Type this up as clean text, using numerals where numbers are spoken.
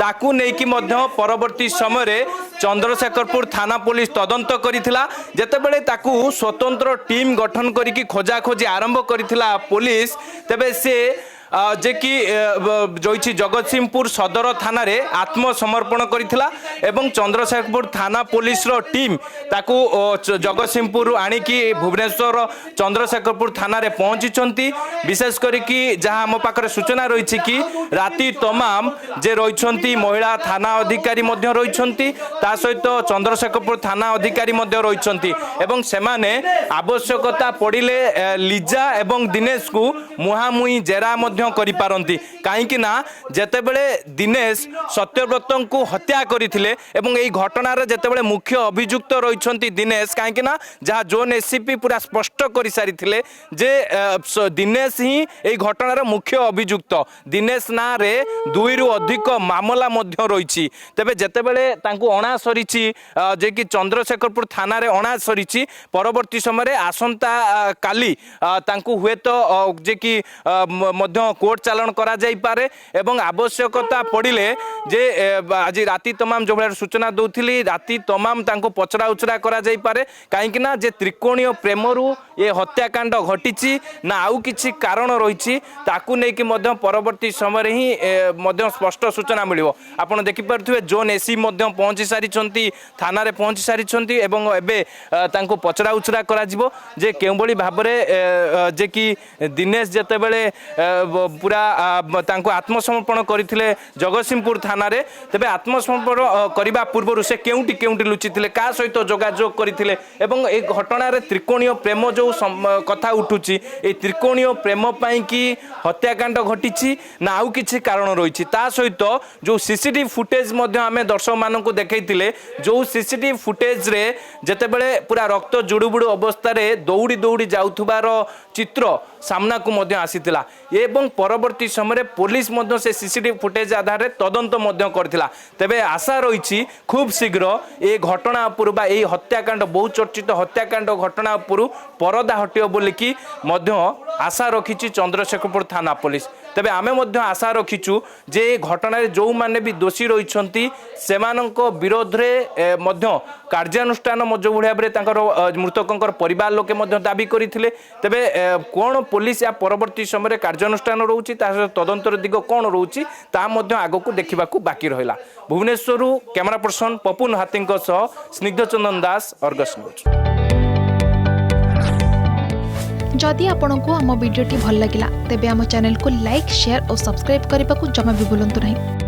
ताकू नेकी मध्य परवर्ती समय चंद्रशेखरपुर थाना पुलिस तदंत करिथिला जेतेबेले ताकू स्वतंत्र टीम गठन करिकी खोजाखोजी आरंभ करिथिला पुलिस तेबे से जे कि जोइछि जगतसिंहपुर सदर थाना रे आत्मसमर्पण करिथिला एवं चंद्रशेखरपुर थाना पुलिस रो टीम ताकू जगतसिंहपुर आनिकी भुवनेश्वर चंद्रशेखरपुर थाना रे पहुंची विशेष करिकी जहां हम पाखरे सूचना रही कि राति तमाम जे रही महिला थाना अधिकारी मध्य रही ता सहित चंद्रशेखरपुर थाना अधिकारी मध्य रही एवं सेमाने आवश्यकता पड़िले लिजा एवं दिनेश को मुहामुही जेरा करि पारंती काहेकि ना जेतेबेले दिनेश सत्यव्रत को हत्या करथिले एवं एई घटना रे जेतेबेले मुख्य अभियुक्त रहिसंती दिनेश काहेकि ना जहा जोन एससीपी पूरा स्पष्ट करि सारिथिले जे दिनेश ही एई घटना रे मुख्य अभियुक्त दिनेश ना रे 2 रु अधिक मामला मध्य रहिछि तबे जेतेबेले तांकू अणा सरिछि जे कि चंद्रशेखरपुर थाना रे अणा सरिछि परवर्ती समय रे आसंता काली तांकू हुए तो जे कि मध्य कोर्ट चालान करा जाई पारे एवं आवश्यकता पड़िले जे आज राति तमाम जो भाई सूचना दौली राति तमाम तांको पचरा उचरा करा जाई पारे कहीं ना जे त्रिकोणीय प्रेमरू ये हत्याकांड घटी ना आउ किछि कारण रही ताकू नेकी मध्य परवर्ती समय ही मध्य स्पष्ट सूचना मिलिबो आपण देखि पारथुवे जोन एसी मध्य पहुंची सारी थाना रे पहुंची सारी एवं एबे तांको पचरा उचरा करा जिवो जे केउबळी भाबरे जे कि दिनेश जेतेबेले पूरा तांको आत्मसमर्पण करथिले जगतसिंहपुर थाना रे तबे आत्मसमर्पण करबा पूर्व से केउटी केउटी लुचिथिले का सहित जोगाजोग करथिले एवं ए घटना रे त्रिकोणीय प्रेम जो कथा उठुची ए त्रिकोणीय प्रेम पई कि हत्याकांड घटिची ना आउ किछि कारण रहिछि ता सहित जो सीसीटीवी फुटेज मध्य आमे दर्शक मानकु देखैतिले जो सीसीटीवी फुटेज रे जेतेबेले पूरा रक्त जुडुबुडु अवस्था रे दौड़ी दौड़ी जाउथुबार चित्र सामना को मध्य आसीतिला एवं परवर्ती समय पुलिस मध्य से सीसीटीवी फुटेज आधार तदंत मध्य करथिला तेबे आशा रही खूब शीघ्र ए घटना उपर बा ए हत्याकांड बहु चर्चित हत्याकांड घटना उपर परदा हटियो बोलिकी मध्य आशा रखिछि चंद्रशेखरपुर थाना पुलिस तेबे आमे मध्य आशा रखिछु जे घटना जो माने भी दोषी रहिछंती सेमानंको विरोध रे मध्य कार्यानुष्ठान जो भलिया बरे तांकर मृतकंकर परिवार लोके मध्य दाबी करिथिले तेबे कोन पुलिस या परवर्ती समय कार्यानुष्ठान रहउछि ता तदंतर दिग कोन रहउछि ता मध्य आगको देखिबाकू बाकी रहिला भुवनेश्वर कैमरा पर्सन पपुन हातींको सह स्निग्धचंदन दास अर्गस न्यूज। जदि आपंक आम भिडी भल लगा तेब आम चैनल को लाइक शेयर और सब्सक्राइब करने को जमा भी भूलु नहीं।